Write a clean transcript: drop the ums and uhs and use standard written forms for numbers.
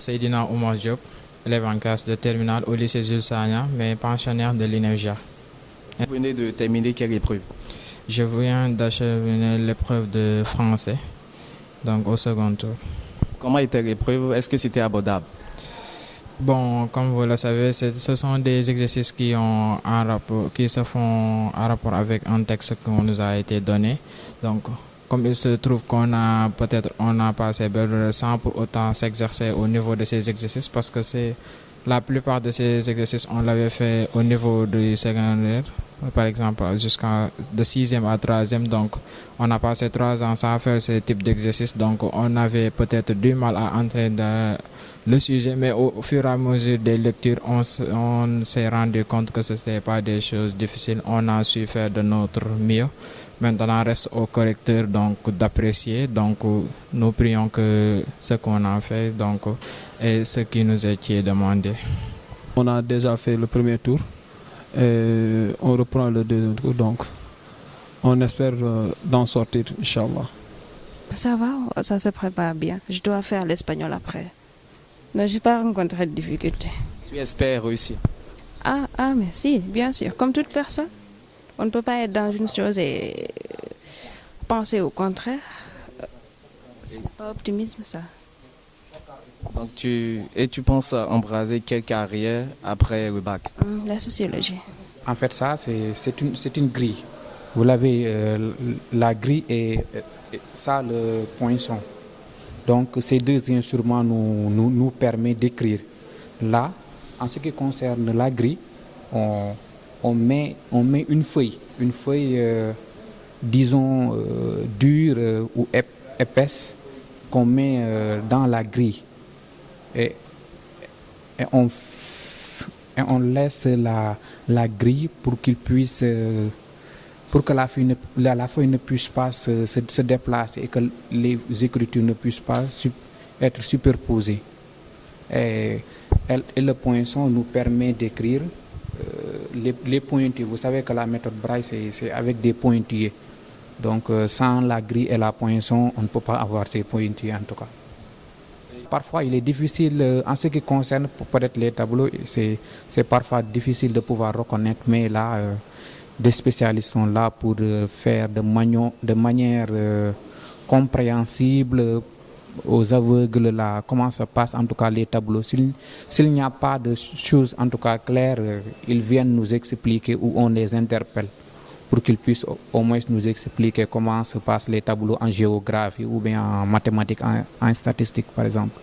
Seydina Oumar Diop, élève en classe de terminale au lycée Jules Sagna, mais pensionnaire de l'INEFJA. Vous venez de terminer quelle épreuve? Je viens d'achever l'épreuve de français, donc au second tour. Comment était l'épreuve? Est-ce que c'était abordable? Bon, comme vous le savez, ce sont des exercices qui se font en rapport avec un texte qu'on nous a été donné. Donc, comme il se trouve on a passé sans pour autant s'exercer au niveau de ces exercices, parce que la plupart de ces exercices, on l'avait fait au niveau du secondaire, par exemple, jusqu'à de 6e à 3e. Donc, on a passé 3 ans sans faire ce type d'exercice. Donc, on avait peut-être du mal à entrer dans le sujet, mais au fur et à mesure des lectures, on s'est rendu compte que ce n'était pas des choses difficiles. On a su faire de notre mieux. Maintenant, reste au correcteur donc d'apprécier. Donc, nous prions que ce qu'on a fait donc, est ce qui nous est demandé. On a déjà fait le premier tour et on reprend le deuxième tour. Donc, on espère d'en sortir, Inch'Allah. Ça va, ça se prépare bien. Je dois faire l'espagnol après. Non, je n'ai pas rencontré de difficultés. Tu espères réussir? Mais si, bien sûr. Comme toute personne, on ne peut pas être dans une chose et penser au contraire. C'est pas optimisme, ça. Donc tu penses embraser quelle carrière après le bac? La sociologie. En fait, ça, c'est une grille. Vous l'avez, la grille et ça, le poinçon. Donc, ces deux instruments nous permettent d'écrire. Là, en ce qui concerne la grille, on met une feuille disons, dure ou épaisse, qu'on met dans la grille. Et on laisse la grille pour qu'il puisse, pour que la feuille ne puisse pas se déplacer et que les écritures ne puissent pas être superposées. Et le poinçon nous permet d'écrire les pointillés. Vous savez que la méthode Braille, c'est avec des pointillés. Donc sans la grille et la poinçon, on ne peut pas avoir ces pointillés en tout cas. Parfois, il est difficile, en ce qui concerne peut-être les tableaux, c'est parfois difficile de pouvoir reconnaître, mais là, des spécialistes sont là pour faire de manière compréhensible aux aveugles là, comment se passent en tout cas les tableaux. S'il n'y a pas de choses en tout cas claires, ils viennent nous expliquer ou on les interpelle pour qu'ils puissent au moins nous expliquer comment se passent les tableaux en géographie ou bien en mathématiques, en statistique par exemple.